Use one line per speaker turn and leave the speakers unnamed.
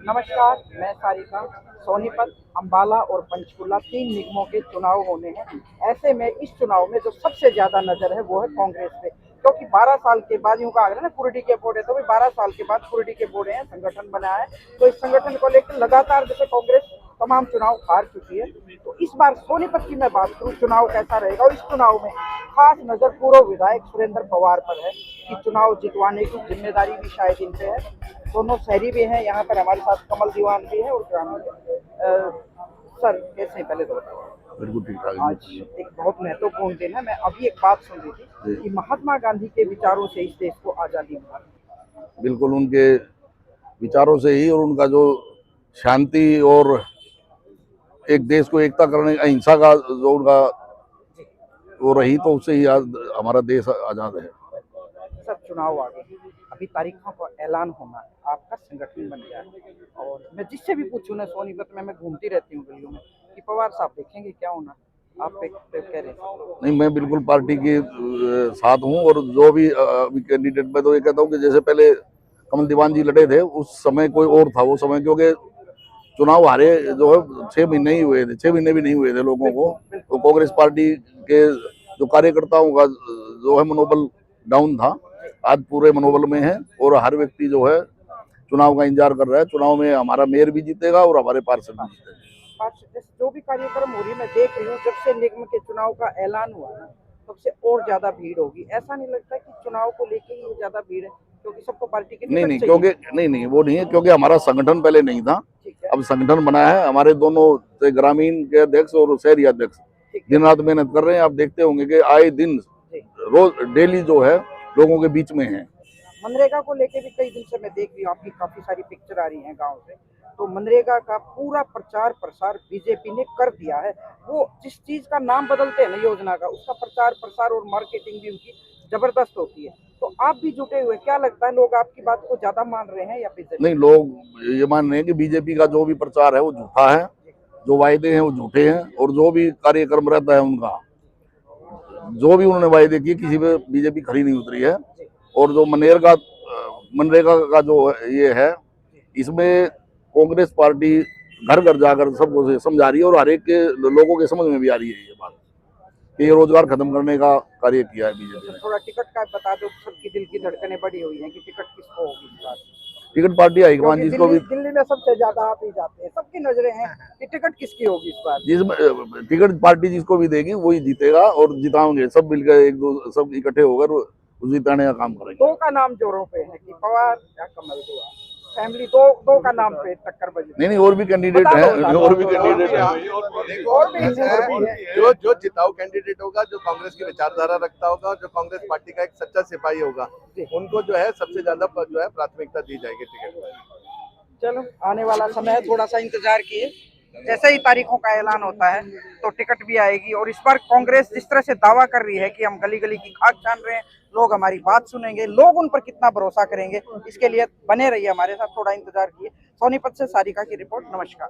नमस्कार, मैं सारिका। सोनीपत, अम्बाला और पंचकुला 3 निगमों के चुनाव होने हैं। ऐसे में इस चुनाव में जो सबसे ज़्यादा नज़र है वो है कांग्रेस पे, क्योंकि 12 साल के बाद यूँ कहा गया ना कुर्डी के बोर्ड है, तो भी 12 साल के बाद कुर्डी के बोर्ड हैं, संगठन बना है। तो इस संगठन को लेकर लगातार जैसे कांग्रेस तमाम चुनाव हार चुकी है, तो इस बार सोनीपत की मैं बात करूँ चुनाव कैसा रहेगा, और इस चुनाव में खास नज़र पूर्व विधायक सुरेंद्र पवार पर है कि चुनाव जितवाने की जिम्मेदारी भी शायद इन पे है। दोनों शहरी भी हैं, यहाँ पर हमारे साथ कमल दीवान भी है और ग्रामीण सर कैसे हैं? पहले तो बताओ।
बिल्कुल ठीक ठाक।
आज एक बहुत महत्वपूर्ण दिन है। मैं अभी एक बात सुन रही थी कि महात्मा गांधी के विचारों से इस देश को आज़ादी मिली।
बिल्कुल उनके विचारों से ही, और उनका जो शांति और एक देश को एकता करने, अहिंसा का जो उनका वो रही, तो उससे ही आज हमारा देश आज़ाद है।
सर चुनाव आ गए, अभी तारीखों का ऐलान होना है, आपका संगठन बन गया है, और मैं जिससे भी पूछूं ना सोनीपत में, मैं घूमती रहती हूँ गलियों में कि पवार साहब देखेंगे क्या होना, आप पे कह रहे हैं।
नहीं, मैं बिल्कुल पार्टी के साथ हूँ, और जो भी अभी कैंडिडेट, मैं तो ये कहता हूँ कि जैसे पहले कमल दीवान जी लड़े थे, उस समय कोई और था वो समय, क्योंकि चुनाव हारे जो है 6 महीने ही हुए थे, 6 महीने भी नहीं हुए थे लोगों को। तो कांग्रेस पार्टी के जो कार्यकर्ताओं का जो है मनोबल डाउन था, आज पूरे मनोबल में है, और हर व्यक्ति जो है चुनाव का इंतजार कर रहा है। चुनाव में हमारा मेयर भी जीतेगा और हमारे पार्षद भी जीतेंगे।
जो भी कार्यक्रम हो रही है मैं देख रही हूँ, जब से निगम के चुनाव का ऐलान हुआ ना तब से और ज्यादा भीड़ होगी। ऐसा नहीं लगता कि चुनाव को लेके ही ज्यादा भीड़ है, क्योंकि सबको पार्टी के
नहीं नहीं,
टिकट
क्योंकि
चाहिए।
नहीं वो नहीं है, क्योंकि हमारा संगठन पहले नहीं था, अब संगठन बना है। हमारे दोनों से ग्रामीण के अध्यक्ष और शहरी अध्यक्ष दिन रात मेहनत कर रहे हैं। आप देखते होंगे कि आए दिन रोज डेली जो है लोगों के बीच में है।
मनरेगा को लेके भी कई दिन से मैं देख रही हूँ, आपकी काफी सारी पिक्चर आ रही हैं गांव से, तो मनरेगा का पूरा प्रचार प्रसार बीजेपी ने कर दिया है। वो जिस चीज का नाम बदलते हैं ना योजना का, उसका प्रचार प्रसार और मार्केटिंग भी उनकी जबरदस्त होती है। तो आप भी जुटे हुए, क्या लगता है लोग आपकी बात को ज्यादा मान रहे हैं या फिर
नहीं, लोग ये मान रहे हैं कि बीजेपी का जो भी प्रचार है वो झूठा है, जो वायदे हैं वो झूठे हैं, और जो भी कार्यक्रम रहता है उनका, जो भी उन्होंने वायदे किए, किसी पे बीजेपी खरी नहीं उतरी है। और जो मनरेगा का जो ये है, इसमें कांग्रेस पार्टी घर घर जाकर सबको समझा रही है, और हर एक के लोगों के समझ में भी आ रही है ये बात कि ये रोजगार खत्म करने का कार्य किया है बीजेपी ने।
थोड़ा टिकट का बता दो, सबकी दिल की धड़कनें बढ़ी हुई हैं कि टिकट किसको होगी इस बार।
टिकट पार्टी हाईकमान जिसको भी,
दिल्ली में सबसे ज्यादा आप ही जाते हैं, सबकी नजरें हैं कि टिकट किसकी होगी इस बार।
जिसमें टिकट पार्टी जिसको भी देगी वही जीतेगा, और जिताएंगे सब मिलकर, एक दो सब इकट्ठे होकर उस जिताने का काम करेंगे।
दो का नाम जोरों पे है कि पवार या कमल दीवान, फैमिली दो दो का नाम पे टक्कर बजी।
नहीं, और भी कैंडिडेट हैं, और भी कैंडिडेट हैं।
जो जिताऊ कैंडिडेट होगा, जो कांग्रेस की विचारधारा रखता होगा, जो कांग्रेस पार्टी का एक सच्चा सिपाही होगा, उनको जो है सबसे ज्यादा जो है प्राथमिकता दी जाएगी टिकट।
चलो आने वाला समय है, थोड़ा सा इंतजार किए, जैसे ही तारीखों का ऐलान होता है तो टिकट भी आएगी। और इस बार कांग्रेस जिस तरह से दावा कर रही है कि हम गली गली की खाक छान रहे हैं, लोग हमारी बात सुनेंगे, लोग उन पर कितना भरोसा करेंगे, इसके लिए बने रहिए हमारे साथ, थोड़ा इंतजार किए। सोनीपत से सारिका की रिपोर्ट, नमस्कार।